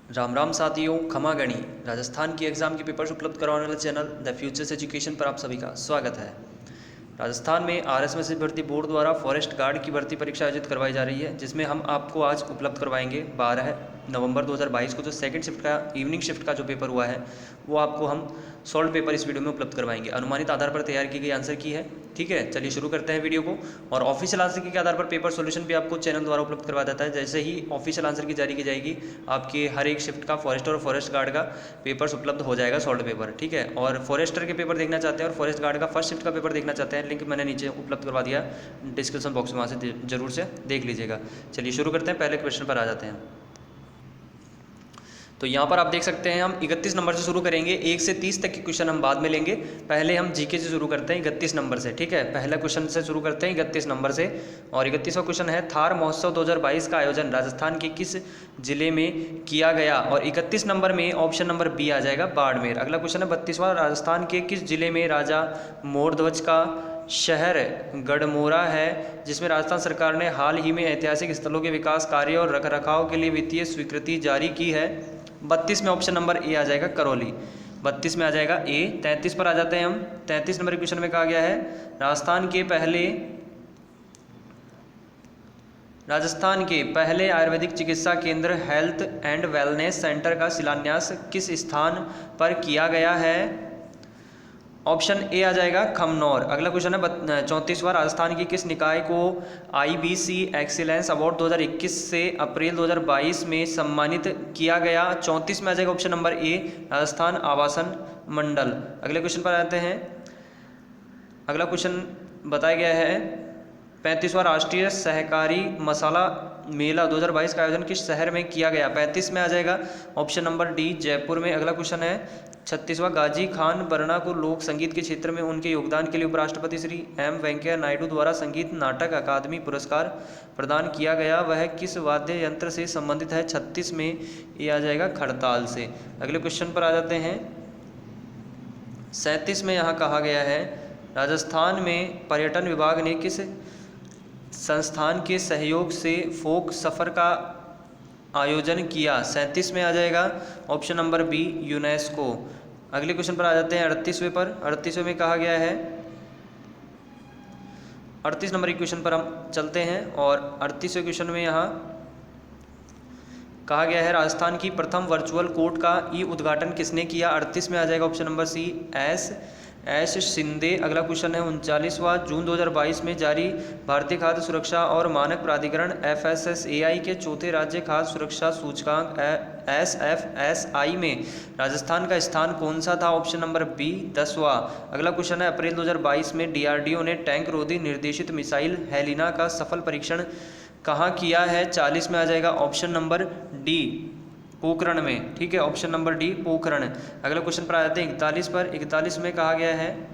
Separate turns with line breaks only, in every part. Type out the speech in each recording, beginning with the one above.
राम राम साथियों, खमा गणी राजस्थान की एग्ज़ाम के पेपर्स उपलब्ध करवाने वाले चैनल द फ्यूचर्स एजुकेशन पर आप सभी का स्वागत है। राजस्थान में आरएसएस भर्ती बोर्ड द्वारा फॉरेस्ट गार्ड की भर्ती परीक्षा आयोजित करवाई जा रही है, जिसमें हम आपको आज उपलब्ध करवाएंगे 12 नवंबर 2022 को जो सेकंड शिफ्ट का इवनिंग शिफ्ट का जो पेपर हुआ है वो आपको हम सॉल्व पेपर इस वीडियो में उपलब्ध करवाएंगे। अनुमानित आधार पर तैयार की गई आंसर की है। ठीक है, चलिए शुरू करते हैं वीडियो को। और ऑफिशियल आंसर की के आधार पर पेपर सॉल्यूशन भी आपको चैनल द्वारा उपलब्ध करवा देता है। जैसे ही ऑफिशियल आंसर की जारी की जाएगी, आपके हर एक शिफ्ट का फॉरेस्टर और फॉरेस्ट गार्ड का पेपर्स उपलब्ध हो जाएगा, सॉल्व पेपर। ठीक है, और फॉरेस्टर के पेपर देखना चाहते हैं और फॉरेस्ट गार्ड का फर्स्ट शिफ्ट का पेपर देखना चाहते हैं, लिंक मैंने नीचे उपलब्ध करवा दिया डिस्क्रिप्शन बॉक्स में, वहाँ से जरूर से देख लीजिएगा। चलिए शुरू करते हैं, पहले क्वेश्चन पर आ जाते हैं। तो यहाँ पर आप देख सकते हैं हम 31 नंबर से शुरू करेंगे। 1 से 30 तक के क्वेश्चन हम बाद में लेंगे, पहले हम जीके से शुरू करते हैं 31 नंबर से। ठीक है, पहला क्वेश्चन से शुरू करते हैं 31 नंबर से। और 31वां क्वेश्चन है, थार महोत्सव 2022 का आयोजन राजस्थान के किस जिले में किया गया? और 31 नंबर में ऑप्शन नंबर बी आ जाएगा, बाड़मेर। अगला क्वेश्चन है 32वां, राजस्थान के किस जिले में राजा मोरध्वज का शहर गढ़मोरा है, जिसमें राजस्थान सरकार ने हाल ही में ऐतिहासिक स्थलों के विकास कार्य और रखरखाव के लिए वित्तीय स्वीकृति जारी की है? 32 में ऑप्शन नंबर ए आ जाएगा, करौली। 32 में आ जाएगा ए। 33 पर आ जाते हैं हम। 33 नंबर क्वेश्चन में कहा गया है, राजस्थान के पहले आयुर्वेदिक चिकित्सा केंद्र हेल्थ एंड वेलनेस सेंटर का शिलान्यास किस स्थान पर किया गया है? ऑप्शन ए आ जाएगा, खमनौर। अगला क्वेश्चन है 34वां, राजस्थान की किस निकाय को आईबीसी एक्सीलेंस अवार्ड 2021 से अप्रैल 2022 में सम्मानित किया गया? 34 में आ जाएगा ऑप्शन नंबर ए, राजस्थान आवासन मंडल। अगले क्वेश्चन पर आते हैं। अगला क्वेश्चन बताया गया है 35वां, राष्ट्रीय सहकारी मसाला मेला 2022 का आयोजन किस शहर में किया गया? 35 में आ जाएगा ऑप्शन नंबर डी, जयपुर में। अगला क्वेश्चन है 36वां, गाजी खान बरना को लोक संगीत के क्षेत्र में उनके योगदान के लिए उपराष्ट्रपति श्री एम वेंकैया नायडू द्वारा संगीत नाटक अकादमी पुरस्कार प्रदान किया गया? वह किस वाद्य यंत्र से संबंधित है? 36 में ये आ जाएगा, खड़ताल से। अगले क्वेश्चन पर आ जाते हैं। 37 में यहाँ कहा गया है, राजस्थान में पर्यटन विभाग ने किस संस्थान के सहयोग से फोक सफ़र का आयोजन किया? 37 में आ जाएगा ऑप्शन नंबर बी, यूनेस्को। अगले क्वेश्चन पर आ जाते हैं 38वें पर। 38वें में कहा गया है, 38 नंबर के क्वेश्चन पर हम चलते हैं। और 38वें क्वेश्चन में यहाँ कहा गया है, राजस्थान की प्रथम वर्चुअल कोर्ट का ई उद्घाटन किसने किया? 38 में आ जाएगा option number C, S Shinde. अगला क्वेश्चन है 39वां, जून 2022 में जारी भारतीय खाद्य सुरक्षा और मानक प्राधिकरण FSSAI के चौथे राज्य खाद्य सुरक्षा सूचकांक SFSI में राजस्थान का स्थान कौन सा था? ऑप्शन नंबर बी, 10वां। अगला क्वेश्चन है, अप्रैल 2022 में DRDO ने टैंक रोधी निर्देशित मिसाइल हेलिना का सफल परीक्षण कहाँ किया है? 40 में आ जाएगा ऑप्शन नंबर डी, पोखरण में। ठीक है, ऑप्शन नंबर डी, पोखरण। अगला क्वेश्चन पर आ जाते हैं 41 पर। 41 में कहा गया है,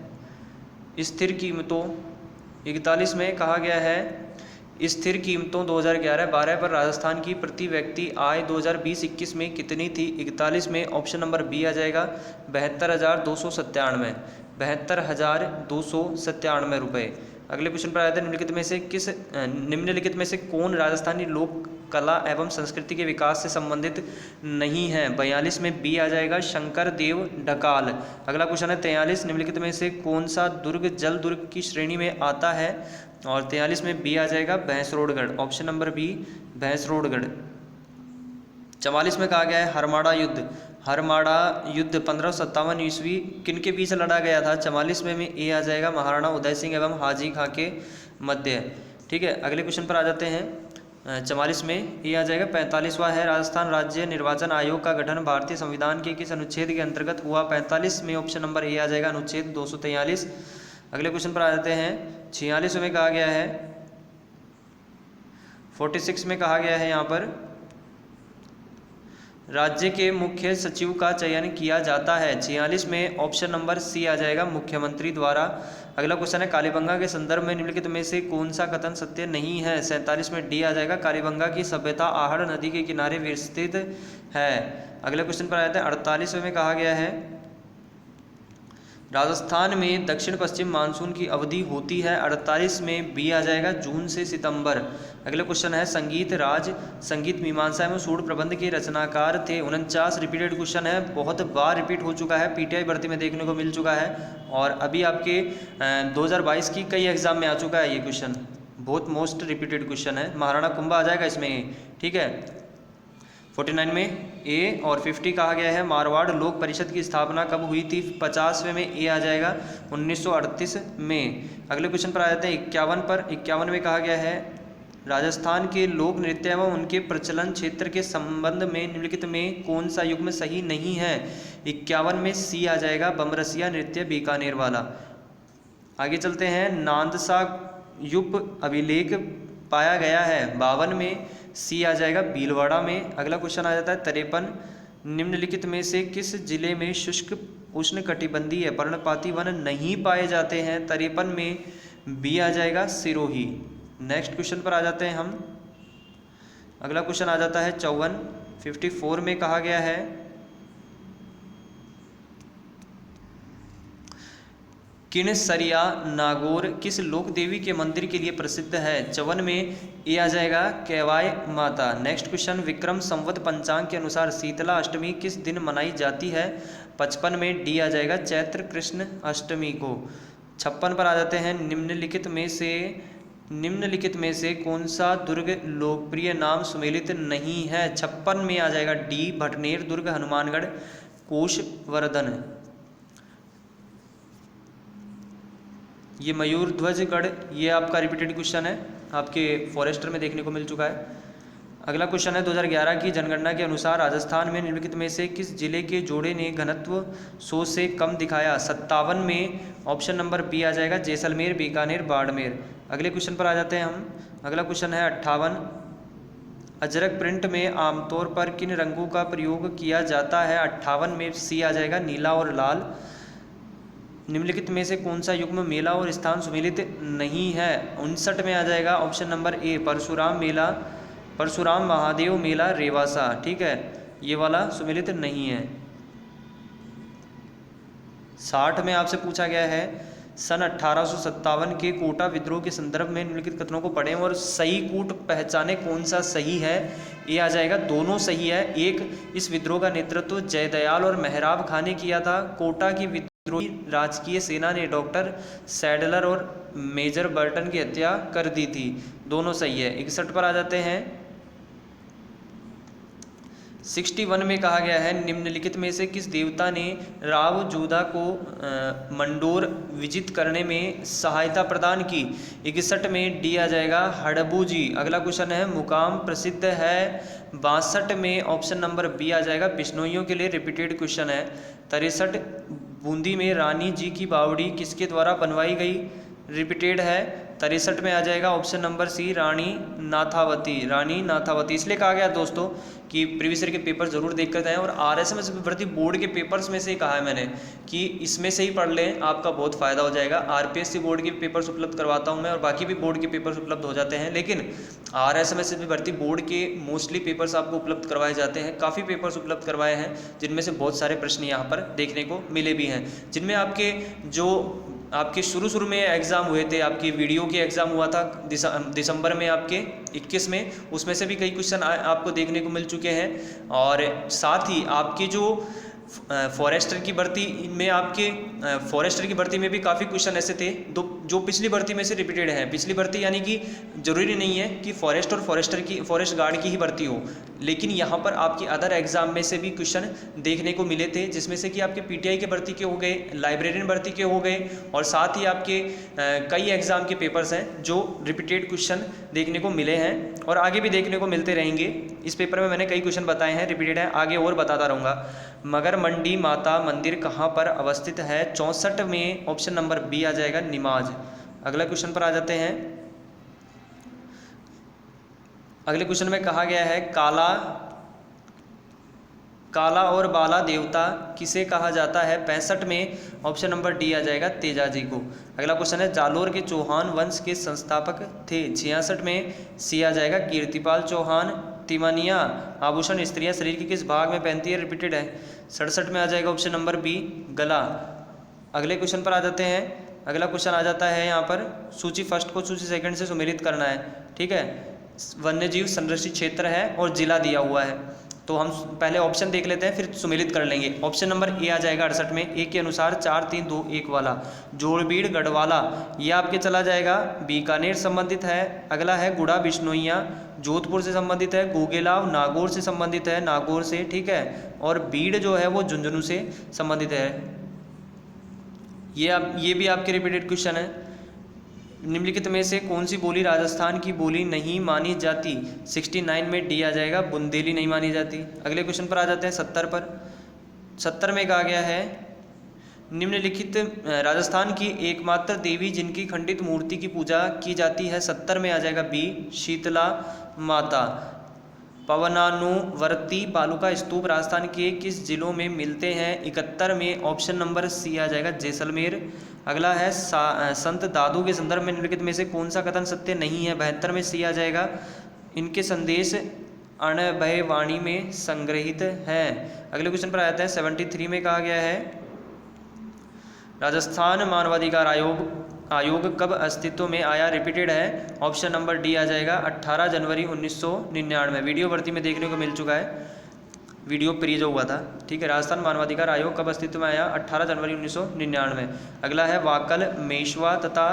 स्थिर कीमतों 41 में कहा गया है, स्थिर कीमतों 2011-12 पर राजस्थान की प्रति व्यक्ति आय 2020-21 में कितनी थी? 41 में ऑप्शन नंबर बी आ जाएगा, 72,297 72,297 रुपये। अगले क्वेश्चन पर आते हैं, निम्नलिखित में से कौन राजस्थानी लोक कला एवं संस्कृति के विकास से संबंधित नहीं है? 42 में बी आ जाएगा, शंकर देव ढकाल। अगला क्वेश्चन है 43, निम्नलिखित में से कौन सा दुर्ग जल दुर्ग की श्रेणी में आता है? और 43 में बी आ जाएगा, Bhainsrorgarh. Option number B, Bhainsrorgarh. 44 में कहा गया है, हरमाड़ा युद्ध 1557 ईस्वी किन के बीच लड़ा गया था? 44 में ए आ जाएगा, महाराणा उदय सिंह एवं हाजी खां के मध्य। ठीक है, अगले क्वेश्चन पर आ जाते हैं। 44 में ए आ जाएगा। 45वां है, राजस्थान राज्य निर्वाचन आयोग का गठन भारतीय संविधान के किस अनुच्छेद के अंतर्गत हुआ? 45 में ऑप्शन नंबर ए आ जाएगा, अनुच्छेद 243। अगले क्वेश्चन पर आ जाते हैं। 46 में कहा गया है, 46 में कहा गया है यहाँ पर, राज्य के मुख्य सचिव का चयन किया जाता है? 46 में ऑप्शन नंबर सी आ जाएगा, मुख्यमंत्री द्वारा। अगला क्वेश्चन है, कालीबंगा के संदर्भ में निम्नलिखित में से कौन सा कथन सत्य नहीं है? 47 में डी आ जाएगा, कालीबंगा की सभ्यता आहड़ नदी के किनारे विस्तृत है। अगले क्वेश्चन पर आते हैं 48 में कहा गया है, राजस्थान में दक्षिण पश्चिम मानसून की अवधि होती है 48 में, बी आ जाएगा जून से सितंबर। अगला क्वेश्चन है संगीत राज संगीत मीमांसा एवं सूढ़ प्रबंध के रचनाकार थे। 49 रिपीटेड क्वेश्चन है, बहुत बार रिपीट हो चुका है, पीटीआई भर्ती में देखने को मिल चुका है और अभी आपके 2022 की कई एग्जाम में आ चुका है ये क्वेश्चन, बहुत मोस्ट रिपीटेड क्वेश्चन है। महाराणा कुंभा आ जाएगा इसमें, ठीक है। 49 में ए और 50 कहा गया है मारवाड़ लोक परिषद की स्थापना कब हुई थी। 50वें में ए आ जाएगा 1938 में। अगले क्वेश्चन पर आ जाते हैं 51 पर। 51 में कहा गया है राजस्थान के लोक नृत्य एवं उनके प्रचलन क्षेत्र के संबंध में निम्नलिखित में कौन सा युग्म सही नहीं है। 51 में सी आ जाएगा बमरसिया नृत्य बीकानेर वाला। आगे चलते हैं नांदसा युप अभिलेख पाया गया है 52 में, सी आ जाएगा भीलवाड़ा में। अगला क्वेश्चन आ जाता है 53 निम्नलिखित में से किस जिले में शुष्क उष्णकटिबंधीय पर्णपाती वन नहीं पाए जाते हैं। 53 में बी आ जाएगा सिरोही। नेक्स्ट क्वेश्चन पर आ जाते हैं हम। अगला क्वेश्चन आ जाता है 54 में कहा गया है किणसरिया नागौर किस लोक देवी के मंदिर के लिए प्रसिद्ध है। 54 में ए आ जाएगा केवाय माता। नेक्स्ट क्वेश्चन विक्रम संवत पंचांग के अनुसार शीतला अष्टमी किस दिन मनाई जाती है। 55 में डी आ जाएगा चैत्र कृष्ण अष्टमी को। 56 पर आ जाते हैं निम्नलिखित में से कौन सा दुर्ग लोकप्रिय नाम सुमेलित नहीं है। 56 में आ जाएगा डी भटनेर दुर्ग हनुमानगढ़ कोशवर्धन। ये मयूर ध्वजगढ़ ये आपका रिपीटेड क्वेश्चन है, आपके फॉरेस्टर में देखने को मिल चुका है। अगला क्वेश्चन है 2011 की जनगणना के अनुसार राजस्थान में निम्नलिखित में से किस जिले के जोड़े ने घनत्व 100 से कम दिखाया। 57 में ऑप्शन नंबर बी आ जाएगा जैसलमेर बीकानेर बाड़मेर। अगले क्वेश्चन पर आ जाते हैं हम। अगला क्वेश्चन है 58 अजरक प्रिंट में आमतौर पर किन रंगों का प्रयोग किया जाता है। 58 में सी आ जाएगा नीला और लाल। निम्नलिखित में से कौन सा युग्म मेला और स्थान सुमेलित नहीं है। 59 में आ जाएगा option number A Parshuram Mahadev मेला रेवासा, ठीक है, ये वाला सुमेलित नहीं है। 60 में आपसे पूछा गया है सन 1857 के कोटा विद्रोह के संदर्भ में निम्नलिखित कथनों को पढ़ें और सही कूट पहचाने कौन सा सही है। ये आ जाएगा दोनों सही है। एक, इस विद्रोह का नेतृत्व जयदयाल और मेहराब खां ने किया था। कोटा की विद्रोही राजकीय सेना ने डॉक्टर सैडलर और मेजर बर्टन की हत्या कर दी थी, दोनों सही है। 61 पर आ जाते हैं। 61 में कहा गया है निम्नलिखित में से किस देवता ने राव जोधा को मंडोर विजित करने में सहायता प्रदान की। 61 में डी आ जाएगा हड़बू जी। अगला क्वेश्चन है मुकाम प्रसिद्ध है। 62 में ऑप्शन नंबर बी आ जाएगा बिश्नोइयों के लिए रिपीटेड क्वेश्चन है। 63 बूंदी में रानी जी की बावड़ी किसके द्वारा बनवाई गई, रिपीटेड है। 63 में आ जाएगा ऑप्शन नंबर सी रानी नाथावती। इसलिए कहा गया दोस्तों कि प्रीवियस ईयर के पेपर जरूर देख कर जाएं और आरएसएमएस भर्ती बोर्ड के पेपर्स में से कहा है मैंने कि इसमें से ही पढ़ लें, आपका बहुत फायदा हो जाएगा। आरपीएससी बोर्ड के पेपर्स उपलब्ध करवाता हूं मैं और बाकी भी बोर्ड के पेपर्स उपलब्ध हो जाते हैं, लेकिन आरएसएमएस भर्ती बोर्ड के मोस्टली पेपर्स आपको उपलब्ध करवाए जाते हैं। काफ़ी पेपर्स उपलब्ध करवाए हैं जिनमें से बहुत सारे प्रश्न यहाँ पर देखने को मिले भी हैं, जिनमें आपके शुरू में एग्ज़ाम हुए थे, आपकी वीडियो के एग्ज़ाम हुआ था दिसंबर में आपके 21 में, उसमें से भी कई क्वेश्चन आपको देखने को मिल चुके हैं। और साथ ही आपके जो फॉरेस्टर की भर्ती में भी काफ़ी क्वेश्चन ऐसे थे जो पिछली भर्ती में से रिपीटेड हैं। पिछली भर्ती यानी कि जरूरी नहीं है कि फॉरेस्ट गार्ड की ही भर्ती हो, लेकिन यहाँ पर आपकी अदर एग्जाम में से भी क्वेश्चन देखने को मिले थे, जिसमें से कि आपके पीटीआई के भर्ती के हो गए, लाइब्रेरियन भर्ती के हो गए और साथ ही आपके कई एग्जाम के पेपर्स हैं जो रिपीटेड क्वेश्चन देखने को मिले हैं और आगे भी देखने को मिलते रहेंगे। इस पेपर में मैंने कई क्वेश्चन बताए हैं, रिपीटेड है, आगे और बताता रहूँगा। मगर मंडी माता मंदिर कहाँ पर अवस्थित है। 64 में ऑप्शन नंबर बी आ जाएगा निमाज। अगला क्वेश्चन पर आ जाते हैं। अगले क्वेश्चन में कहा गया है काला और बाला देवता किसे कहा जाता है। 65 में ऑप्शन नंबर डी आ जाएगा तेजाजी को। अगला क्वेश्चन है जालोर के चौहान वंश के संस्थापक थे। 66 में सी आ जाएगा कीर्तिपाल चौहान। तिमानिया आभूषण स्त्रियां शरीर के किस भाग में पहनती है, रिपीटेड है। 67 में आ जाएगा ऑप्शन नंबर बी गला। अगले क्वेश्चन पर आ जाते हैं। अगला क्वेश्चन आ जाता है यहाँ पर, सूची फर्स्ट को सूची सेकंड से सुमेलित करना है। ठीक है, वन्यजीव संरक्षित क्षेत्र है और जिला दिया हुआ है, तो हम पहले ऑप्शन देख लेते हैं फिर सुमेलित कर लेंगे। ऑप्शन नंबर ए आ जाएगा 68 में, ए के अनुसार 4 3 2 1 वाला जोड़बीड़ गढ़वाला, ये आपके चला जाएगा बीकानेर संबंधित है। अगला है गुड़ा बिश्नोइयाँ, जोधपुर से संबंधित है। गोगेलाव नागौर से संबंधित है, नागौर से। ठीक है, और बीड़ जो है वो झुंझुनू से संबंधित है। ये भी आपके रिपीटेड क्वेश्चन है। निम्नलिखित में से कौन सी बोली राजस्थान की बोली नहीं मानी जाती? 69 में डी आ जाएगा, बुंदेली नहीं मानी जाती। अगले क्वेश्चन पर आ जाते हैं 70 पर। 70 में कहा गया है, निम्नलिखित राजस्थान की एकमात्र देवी जिनकी खंडित मूर्ति की पूजा की जाती है। 70 में आ जाएगा बी, शीतला माता। पवनानुवर्ती बालुका स्तूप राजस्थान के किस जिलों में मिलते हैं? 71 में ऑप्शन नंबर सी आ जाएगा, जैसलमेर। अगला है संत दादू के संदर्भ में निम्नलिखित में से कौन सा कथन सत्य नहीं है? 72 में सी आ जाएगा, इनके संदेश अणभय वाणी में संग्रहित हैं। अगले क्वेश्चन पर आते हैं 73 में कहा गया है, राजस्थान मानवाधिकार आयोग कब अस्तित्व में आया? रिपीटेड है, ऑप्शन नंबर डी आ जाएगा 18 जनवरी 1999। वीडियो भर्ती में देखने को मिल चुका है, वीडियो प्री जो हुआ था। ठीक है, राजस्थान मानवाधिकार आयोग कब अस्तित्व में आया? 18 जनवरी 1999। अगला है वाकल, मेशवा तथा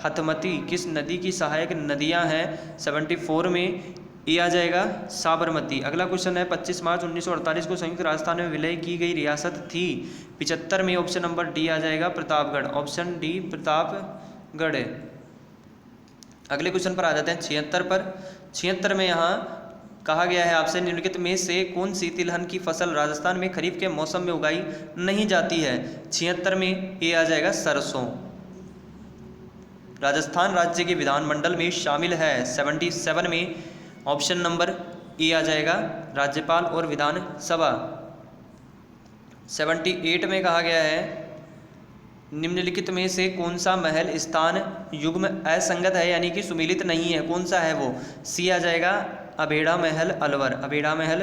हथमती किस नदी की सहायक नदियां हैं? 74 में ए आ जाएगा, साबरमती। अगला क्वेश्चन है 25 मार्च 1948 को संयुक्त राजस्थान में विलय की गई रियासत थी? 75 में ऑप्शन नंबर डी आ जाएगा, प्रतापगढ़। Option D Pratapgarh. अगले क्वेश्चन पर आ जाते हैं 76 पर। 76 में यहाँ कहा गया है आपसे, निम्नलिखित में से कौन सी तिलहन की फसल राजस्थान में खरीफ के मौसम में उगाई नहीं जाती है? 76 में ए आ जाएगा, सरसों। राजस्थान राज्य के विधानमंडल में शामिल है। 77 में ऑप्शन नंबर ए आ जाएगा, राज्यपाल और विधानसभा। 78 में कहा गया है, निम्नलिखित में से कौन सा महल स्थान युग्म असंगत है, यानी कि सुमेलित नहीं है? कौन सा है वो? सी आ जाएगा, अभेड़ा महल अलवर। अभेड़ा महल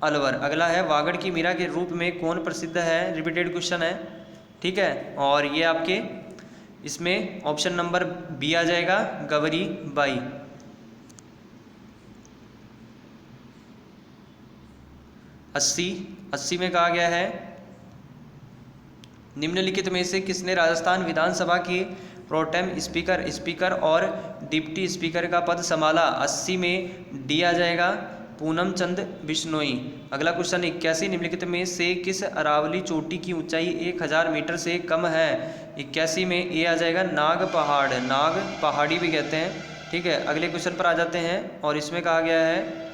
अलवर। अगला है वागड़ की मीरा के रूप में कौन प्रसिद्ध है? रिपीटेड क्वेश्चन है। ठीक है, और ये आपके इसमें ऑप्शन नंबर बी आ जाएगा, गवरी बाई। 80 में कहा गया है, निम्नलिखित में से किसने राजस्थान विधानसभा के प्रोटेम स्पीकर और डिप्टी स्पीकर का पद संभाला? 80 में डी आ जाएगा, पूनम चंद बिश्नोई। अगला क्वेश्चन 81, निम्नलिखित में से किस अरावली चोटी की ऊंचाई 1000 मीटर से कम है? 81 में ए आ जाएगा, नाग पहाड़। नाग पहाड़ी भी कहते हैं। ठीक है, अगले क्वेश्चन पर आ जाते हैं, और इसमें कहा गया है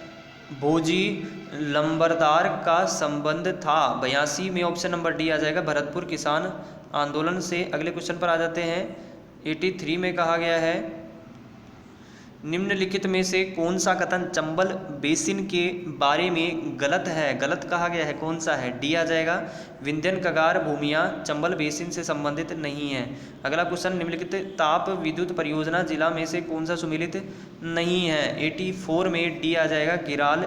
भोजी लंबरदार का संबंध था। 82 में ऑप्शन नंबर डी आ जाएगा, भरतपुर किसान आंदोलन से। अगले क्वेश्चन पर आ जाते हैं 83 में कहा गया है, निम्नलिखित में से कौन सा कथन चंबल बेसिन के बारे में गलत है? गलत कहा गया है, कौन सा है? डी आ जाएगा, विंध्यन कगार भूमियाँ चंबल बेसिन से संबंधित नहीं है। अगला क्वेश्चन, निम्नलिखित ताप विद्युत परियोजना जिला में से कौन सा सुमेलित नहीं है? 84 में डी आ जाएगा, गिराल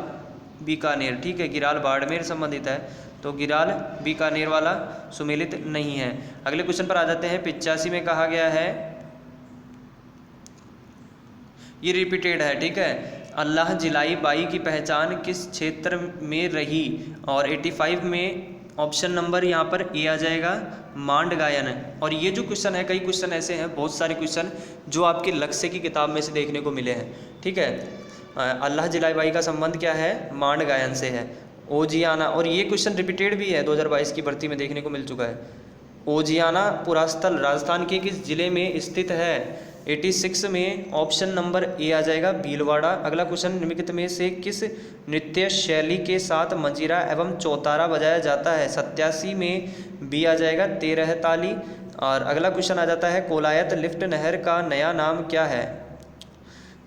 बीकानेर। ठीक है, गिराल बाड़मेर संबंधित है, तो गिराल बीकानेर वाला सुमेलित नहीं है। अगले क्वेश्चन पर आ जाते हैं 85 में कहा गया है, ये रिपीटेड है। ठीक है, अल्लाह जिलाई बाई की पहचान किस क्षेत्र में रही? और 85 में ऑप्शन नंबर यहाँ पर ए आ जाएगा, मांड गायन। और ये जो क्वेश्चन है, कई क्वेश्चन ऐसे हैं, बहुत सारे क्वेश्चन जो आपके लक्ष्य की किताब में से देखने को मिले हैं। ठीक है, अल्लाह जिलाई बाई का संबंध क्या है? मांड गायन से है। ओजियाना, और ये क्वेश्चन रिपीटेड भी है, 2022 की भर्ती में देखने को मिल चुका है। ओजियाना पुरास्थल राजस्थान के किस जिले में स्थित है? 86 में ऑप्शन नंबर ए आ जाएगा, भीलवाड़ा। अगला क्वेश्चन, निम्नलिखित में से किस नृत्य शैली के साथ मंजीरा एवं चौतारा बजाया जाता है? 87 में बी आ जाएगा, 13 ताली। और अगला क्वेश्चन आ जाता है, कोलायत लिफ्ट नहर का नया नाम क्या है?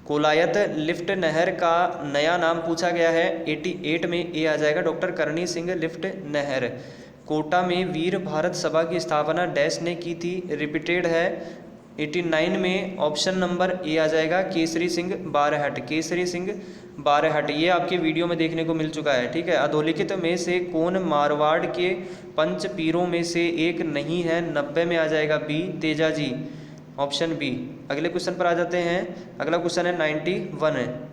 कोलायत लिफ्ट नहर का नया नाम पूछा गया है। 88 में ए आ जाएगा, डॉक्टर करणी सिंह लिफ्ट नहर। कोटा में वीर भारत सभा की स्थापना डैश ने की थी? रिपीटेड है। 89 में ऑप्शन नंबर ए आ जाएगा, केसरी सिंह बारहट। केसरी सिंह बारहट, ये आपके वीडियो में देखने को मिल चुका है। ठीक है, अधोलिखित में से कौन मारवाड़ के पंच पीरों में से एक नहीं है? 90 में आ जाएगा बी, तेजाजी, ऑप्शन बी। अगले क्वेश्चन पर आ जाते हैं। अगला क्वेश्चन है 91 है।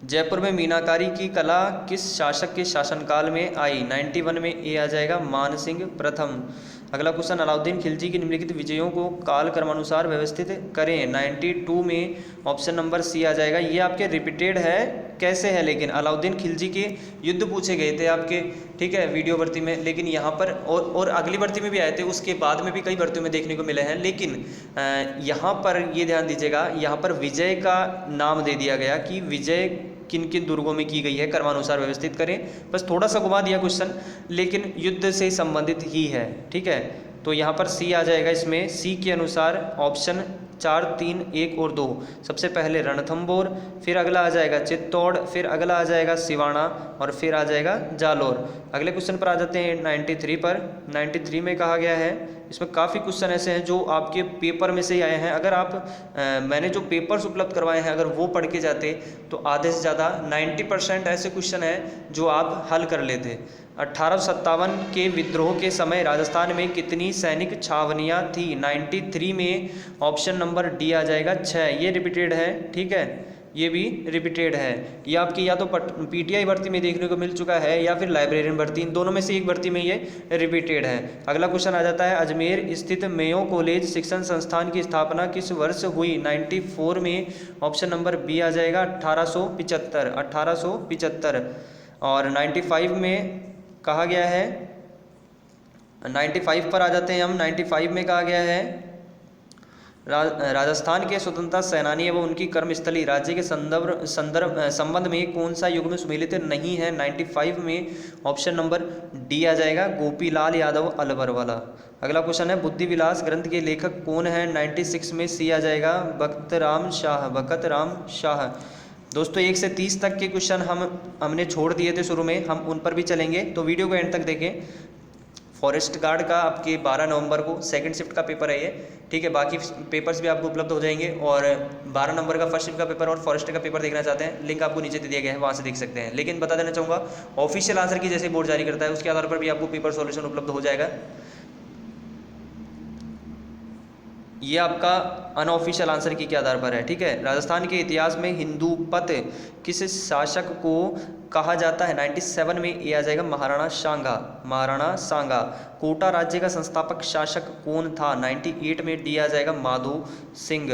जयपुर में मीनाकारी की कला किस शासक के शासनकाल में आई? 91 में ए आ जाएगा, मानसिंह प्रथम। अगला क्वेश्चन, अलाउद्दीन खिलजी की निम्नलिखित विजयों को काल क्रमानुसार व्यवस्थित करें। 92 में ऑप्शन नंबर सी आ जाएगा। ये आपके रिपीटेड है, कैसे है लेकिन अलाउद्दीन खिलजी के युद्ध पूछे गए थे आपके, ठीक है, वीडियो भर्ती में, लेकिन यहाँ पर और अगली भर्ती में भी आए थे, उसके बाद में भी कई भर्तियों में देखने को मिले हैं, लेकिन यहाँ पर ये ध्यान दीजिएगा, यहाँ पर विजय का नाम दे दिया गया कि विजय किन किन दुर्गों में की गई है, क्रमानुसार व्यवस्थित करें। बस थोड़ा सा घुमा दिया क्वेश्चन, लेकिन युद्ध से संबंधित ही है। ठीक है, तो यहाँ पर सी आ जाएगा। इसमें सी के अनुसार ऑप्शन 4, 3, 1 और 2। सबसे पहले रणथंबोर, फिर अगला आ जाएगा चित्तौड़, फिर अगला आ जाएगा सिवाना और फिर आ जाएगा जालोर। अगले क्वेश्चन पर आ जाते हैं 93 पर। 93 में कहा गया है, इसमें काफ़ी क्वेश्चन ऐसे हैं जो आपके पेपर में से ही आए हैं। अगर आप मैंने जो पेपर्स उपलब्ध करवाए हैं अगर वो पढ़ के जाते तो आधे से ज़्यादा 90% ऐसे क्वेश्चन हैं जो आप हल कर लेते। 1857 के विद्रोह के समय राजस्थान में कितनी सैनिक छावनियाँ थी? 93 में ऑप्शन नंबर डी आ जाएगा, 6। ये रिपीटेड है, ठीक है, ये भी रिपीटेड है। ये आपकी या तो पीटीआई भर्ती में देखने को मिल चुका है या फिर लाइब्रेरियन भर्ती, इन दोनों में से एक भर्ती में ये रिपीटेड है। अगला क्वेश्चन आ जाता है, अजमेर स्थित मेयो कॉलेज शिक्षण संस्थान की स्थापना किस वर्ष हुई? 94 में ऑप्शन नंबर बी आ जाएगा, 1875। और 95 में कहा गया है, 95 पर आ जाते हैं हम। 95 में कहा गया है, राजस्थान के स्वतंत्रता सेनानी एवं उनकी कर्मस्थली राज्य के संबंध में कौन सा युग्म सुमेलित नहीं है? 95 में ऑप्शन नंबर डी आ जाएगा, गोपीलाल यादव अलवर वाला। अगला क्वेश्चन है, बुद्धि विलास ग्रंथ के लेखक कौन है? 96 में सी आ जाएगा, बखत राम शाह। दोस्तों 1 से 30 तक के क्वेश्चन हमने छोड़ दिए थे शुरू में, हम उन पर भी चलेंगे, तो वीडियो को एंड तक देखें। फॉरेस्ट गार्ड का आपके 12 नवंबर को सेकंड शिफ्ट का पेपर है ये, ठीक है। बाकी पेपर्स भी आपको उपलब्ध हो जाएंगे, और 12 नंबर का फर्स्ट शिफ्ट का पेपर और फॉरेस्ट का पेपर देखना चाहते हैं, लिंक आपको नीचे दे दिया गया है, वहाँ से देख सकते हैं। लेकिन बता देना चाहूँगा, ऑफिशियल आंसर की जैसे बोर्ड जारी करता है उसके आधार पर भी आपको पेपर सॉल्यूशन उपलब्ध हो जाएगा। ये आपका अनऑफिशियल आंसर के आधार पर है, ठीक है। राजस्थान के इतिहास में हिंदूपत किस शासक को कहा जाता है? 97 में ये आ जाएगा, महाराणा सांगा। कोटा राज्य का संस्थापक शासक कौन था? 98 में डी आ जाएगा, माधो सिंह।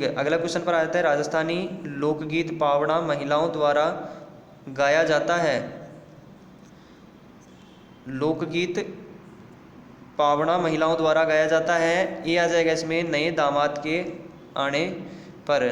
अगला क्वेश्चन पर आ जाता है, राजस्थानी लोकगीत पावड़ा महिलाओं द्वारा गाया जाता है। लोकगीत पावड़ा महिलाओं द्वारा गाया जाता है, ये आ जाएगा इसमें, नए दामाद के आने पर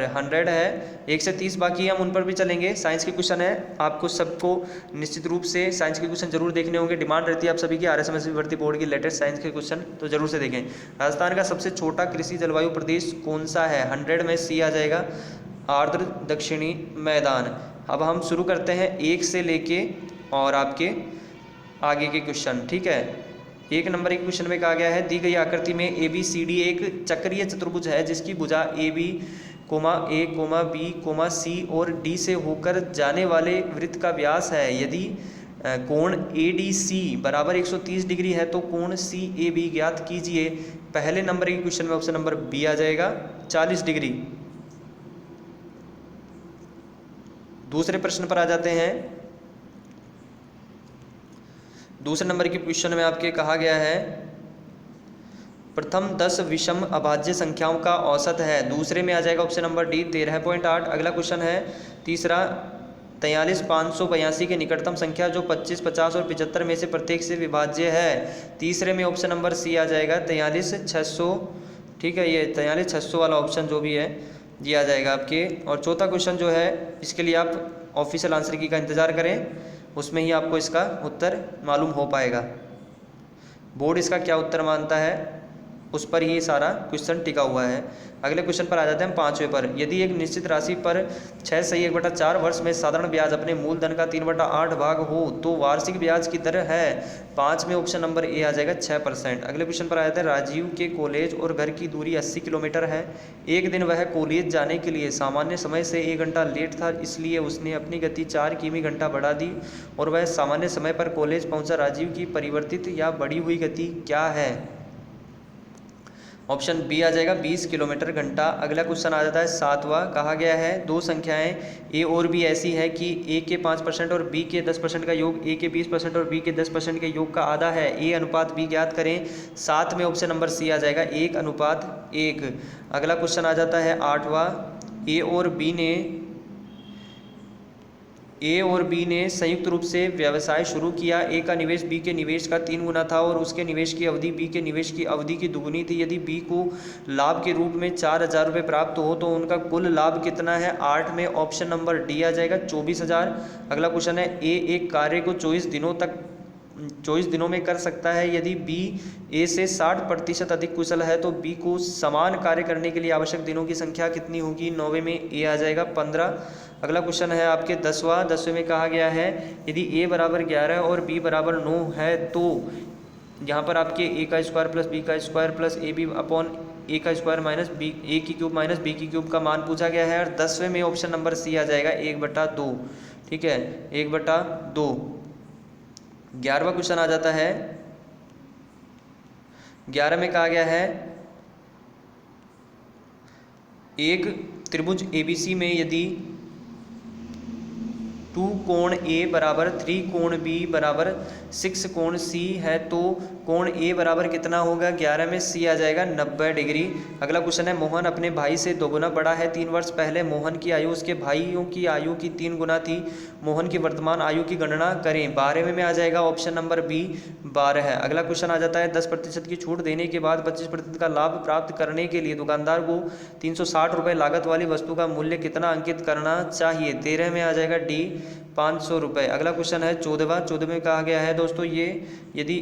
100 है। 1 से 30 बाकी हम उन पर भी चलेंगे। साइंस के क्वेश्चन है, आपको सबको निश्चित रूप से साइंस के क्वेश्चन जरूर देखने होंगे, डिमांड रहती है आप सभी की RSMS भर्ती बोर्ड की लेटेस्ट साइंस के क्वेश्चन, तो जरूर से देखें। राजस्थान का सबसे छोटा कृषि जलवायु प्रदेश कौन सा है? 100 में सी आ जाएगा, आर्द्र दक्षिणी मैदान। अब हम शुरू करते हैं 1 से लेके और आपके आगे के क्वेश्चन, ठीक है। 1 नंबर एक क्वेश्चन में कहा गया है, दी गई आकृति में ABCD एक चक्रीय चतुर्भुज है जिसकी भुजा AB, A, B, C और D से होकर जाने वाले वृत्त का व्यास है। यदि कोण ADC बराबर 130 डिग्री है तो कोण CAB ज्ञात कीजिए। पहले नंबर के क्वेश्चन में ऑप्शन नंबर बी आ जाएगा, 40 डिग्री। दूसरे प्रश्न पर आ जाते हैं। दूसरे नंबर के क्वेश्चन में आपके कहा गया है, प्रथम 10 विषम अभाज्य संख्याओं का औसत है। दूसरे में आ जाएगा ऑप्शन नंबर डी, 13.8। अगला क्वेश्चन है तीसरा, 43,582 की निकटतम संख्या जो 25, 50 और 75 में से प्रत्येक से विभाज्य है। तीसरे में ऑप्शन नंबर सी आ जाएगा, 43,600, ठीक है, ये 43,600 वाला ऑप्शन जो भी है ये आ जाएगा आपके। और चौथा क्वेश्चन जो है, इसके लिए आप ऑफिशियल आंसर की का इंतज़ार करें, उसमें ही आपको इसका उत्तर मालूम हो पाएगा। बोर्ड इसका क्या उत्तर मानता है उस पर ही सारा क्वेश्चन टिका हुआ है। अगले क्वेश्चन पर आ जाते हैं हम 5वें पर। यदि एक निश्चित राशि पर 6 सही 1/4 वर्ष में साधारण ब्याज अपने मूलधन का 3/8 भाग हो तो वार्षिक ब्याज की दर है 5 में ऑप्शन नंबर ए आ जाएगा 6%। अगले क्वेश्चन पर आ जाते हैं राजीव के कॉलेज और घर की दूरी 80 किलोमीटर है। एक दिन वह कॉलेज जाने के लिए सामान्य समय से 1 घंटा लेट था, इसलिए उसने अपनी गति 4 किमी घंटा बढ़ा दी और वह सामान्य समय पर कॉलेज पहुंचा। राजीव की परिवर्तित या बढ़ी हुई गति क्या है? ऑप्शन बी आ जाएगा 20 किलोमीटर घंटा। अगला क्वेश्चन आ जाता है 7वां। कहा गया है दो संख्याएं ए और बी ऐसी है कि ए के 5% और बी के 10% का योग ए के 20% और बी के 10% के योग का आधा है। ए अनुपात बी ज्ञात करें। 7 में ऑप्शन नंबर सी आ जाएगा 1:1। अगला क्वेश्चन आ जाता है 8वां। ए और बी ने संयुक्त रूप से व्यवसाय शुरू किया। ए का निवेश बी के निवेश का 3 गुना था और उसके निवेश की अवधि बी के निवेश की अवधि की दुगुनी थी। यदि बी को लाभ के रूप में 4000 रुपये प्राप्त हो तो उनका कुल लाभ कितना है? 8 में ऑप्शन नंबर डी आ जाएगा 24,000। अगला क्वेश्चन है ए एक कार्य को 24 दिनों में कर सकता है। यदि बी ए से 60% अधिक कुशल है तो बी को समान कार्य करने के लिए आवश्यक दिनों की संख्या कितनी होगी? 9वें में ए आ जाएगा 15। अगला क्वेश्चन है आपके 10वें में कहा गया है यदि ए बराबर 11 और बी बराबर 9 है तो यहाँ पर आपके ए का स्क्वायर प्लस बी का square plus A B upon A का स्क्वायर माइनस बी ए की क्यूब माइनस बी की क्यूब का मान पूछा गया है। और 10वें में ऑप्शन नंबर सी आ जाएगा 1/2। ठीक है, 1/2। 11वां क्वेश्चन आ जाता है। 11 में कहा गया है एक त्रिभुज ABC में यदि 2 कोण A बराबर 3 कोण B बराबर 6 कोण C है तो कोण A बराबर कितना होगा? 11 में C आ जाएगा 90 डिग्री। अगला क्वेश्चन है मोहन अपने भाई से 2 गुना बड़ा है। 3 वर्ष पहले मोहन की आयु उसके भाइयों की आयु की 3 गुना थी। मोहन की वर्तमान आयु की गणना करें। 12वें में आ जाएगा ऑप्शन नंबर बी 12 है। अगला क्वेश्चन आ जाता है 10% की छूट देने के बाद 25% का लाभ प्राप्त करने के लिए दुकानदार को 360 रुपये लागत वाली वस्तु का मूल्य कितना अंकित करना चाहिए? 13 में आ जाएगा डी 500 रुपये। अगला क्वेश्चन है 14 में कहा गया है दोस्तों ये यदि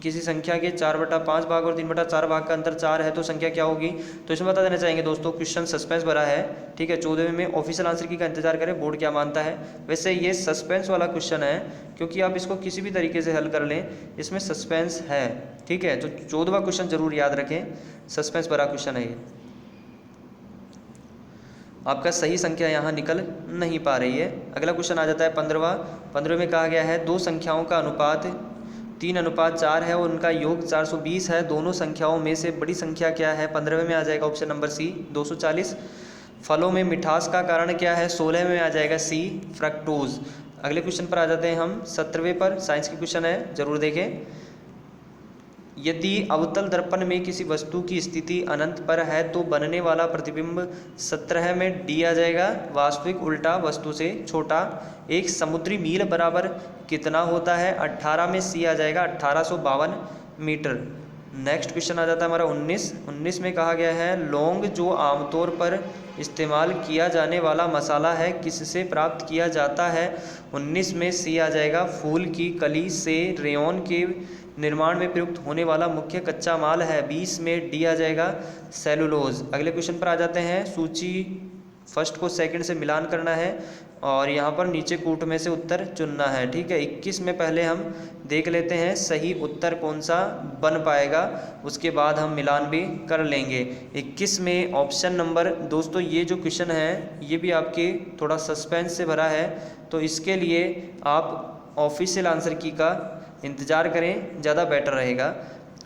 किसी संख्या के 4/5 भाग और 3/4 भाग का अंतर 4 है तो संख्या क्या होगी? तो इसमें बता देना चाहेंगे दोस्तों, क्वेश्चन सस्पेंस भरा है। ठीक है, 14वें में ऑफिशियल आंसर की का इंतजार करें बोर्ड क्या मानता है। वैसे ये सस्पेंस वाला क्वेश्चन है क्योंकि आप इसको किसी भी तरीके से हल कर लें, इसमें सस्पेंस है। ठीक है, तो 14वां क्वेश्चन जरूर याद रखें, सस्पेंस भरा क्वेश्चन है ये। आपका सही संख्या यहाँ निकल नहीं पा रही है। अगला क्वेश्चन आ जाता है 15वें में कहा गया है दो संख्याओं का अनुपात 3:4 है और उनका योग 420 है। दोनों संख्याओं में से बड़ी संख्या क्या है? 15वें में आ जाएगा ऑप्शन नंबर सी 240। फलों में मिठास का कारण क्या है? 16वें में आ जाएगा सी फ्रक्टोज। अगले क्वेश्चन पर आ जाते हैं हम 17वें पर। साइंस के क्वेश्चन है, जरूर देखें। यदि अवतल दर्पण में किसी वस्तु की स्थिति अनंत पर है तो बनने वाला प्रतिबिंब 17 में डी आ जाएगा वास्तविक उल्टा वस्तु से छोटा। एक समुद्री मील बराबर कितना होता है? 18 में सी आ जाएगा 1852 मीटर। नेक्स्ट क्वेश्चन आ जाता है हमारा 19 में कहा गया है लौंग जो आमतौर पर इस्तेमाल किया जाने वाला मसाला है किससे प्राप्त किया जाता है? 19 में सी आ जाएगा फूल की कली से। रेयॉन के निर्माण में प्रयुक्त होने वाला मुख्य कच्चा माल है। 20 में डी आ जाएगा सेलुलोज। अगले क्वेश्चन पर आ जाते हैं। सूची फर्स्ट को सेकंड से मिलान करना है और यहाँ पर नीचे कूट में से उत्तर चुनना है। ठीक है, 21 में पहले हम देख लेते हैं सही उत्तर कौन सा बन पाएगा, उसके बाद हम मिलान भी कर लेंगे। 21 में ऑप्शन नंबर दोस्तों ये जो क्वेश्चन है ये भी आपके थोड़ा सस्पेंस से भरा है, तो इसके लिए आप ऑफिशियल आंसर की का इंतज़ार करें, ज़्यादा बेटर रहेगा।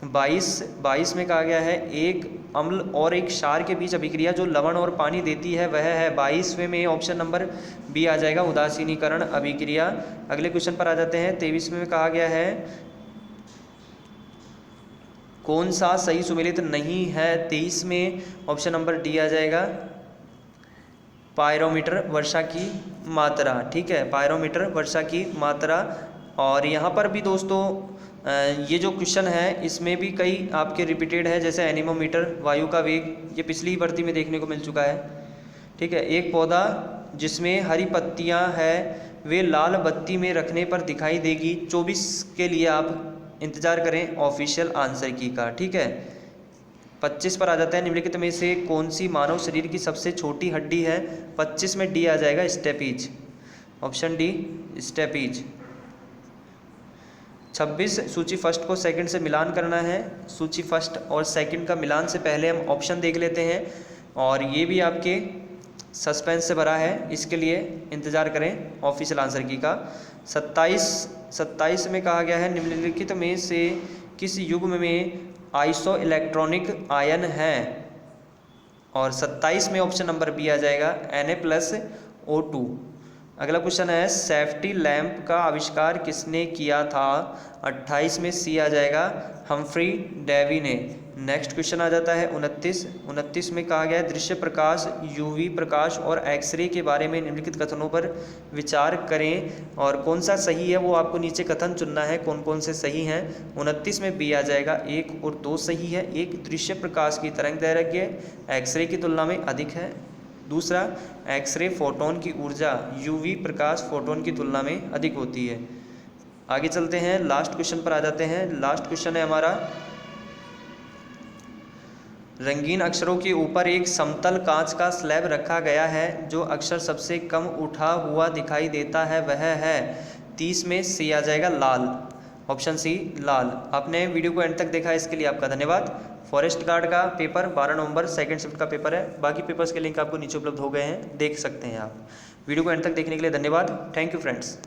22 में कहा गया है एक अम्ल और एक क्षार के बीच अभिक्रिया जो लवण और पानी देती है वह है। 22वें में ऑप्शन नंबर बी आ जाएगा उदासीनीकरण अभिक्रिया। अगले क्वेश्चन पर आ जाते हैं। 23वें में कहा गया है कौन सा सही सुमेलित नहीं है? 23 में ऑप्शन नंबर डी आ जाएगा पायरोमीटर वर्षा की मात्रा। ठीक है, पायरोमीटर वर्षा की मात्रा। और यहाँ पर भी दोस्तों ये जो क्वेश्चन है इसमें भी कई आपके रिपीटेड है, जैसे एनीमोमीटर वायु का वेग, ये पिछली भर्ती में देखने को मिल चुका है। ठीक है, एक पौधा जिसमें हरी पत्तियाँ हैं वे लाल बत्ती में रखने पर दिखाई देगी। 24 के लिए आप इंतज़ार करें ऑफिशियल आंसर की का। ठीक है, 25 पर आ जाता है, निम्नलिखित में से कौन सी मानव शरीर की सबसे छोटी हड्डी है? 25 में डी आ जाएगा, स्टेपीज। Option D steppes. 26 सूची फर्स्ट को सेकंड से मिलान करना है। सूची फर्स्ट और सेकंड का मिलान से पहले हम ऑप्शन देख लेते हैं, और ये भी आपके सस्पेंस से भरा है, इसके लिए इंतज़ार करें ऑफिशियल आंसर की का। 27 में कहा गया है, निम्नलिखित में से किस युग्म में आइसो इलेक्ट्रॉनिक आयन है? और 27 में ऑप्शन नंबर बी आ जाएगा, Na+O2। अगला क्वेश्चन है, सेफ्टी लैंप का आविष्कार किसने किया था? 28 में सी आ जाएगा, हम्फ्री डेवी ने। नेक्स्ट क्वेश्चन आ जाता है 29 में कहा गया है, दृश्य प्रकाश, यूवी प्रकाश और एक्सरे के बारे में निम्नलिखित कथनों पर विचार करें, और कौन सा सही है वो आपको नीचे कथन चुनना है, कौन कौन से सही हैं। 29 में बी आ जाएगा, 1 और 2 सही है। एक, दृश्य प्रकाश की तरंग दैर्घ्य एक्सरे की तुलना में अधिक है। दूसरा, एक्सरे फोटोन की ऊर्जा यूवी प्रकाश फोटोन की तुलना में अधिक होती है। आगे चलते हैं, लास्ट क्वेश्चन पर आ जाते हैं। लास्ट क्वेश्चन है हमारा, रंगीन अक्षरों के ऊपर एक समतल कांच का स्लैब रखा गया है, जो अक्षर सबसे कम उठा हुआ दिखाई देता है, वह है? 30 में सी आ जाएगा, लाल। ऑप्शन सी लाल। आपने वीडियो को एंड तक देखा, इसके लिए आपका धन्यवाद। फॉरेस्ट गार्ड का पेपर 12 नवंबर सेकंड शिफ्ट का पेपर है। बाकी पेपर्स के लिंक आपको नीचे उपलब्ध हो गए हैं, देख सकते हैं आप। वीडियो को एंड तक देखने के लिए धन्यवाद। Thank you friends.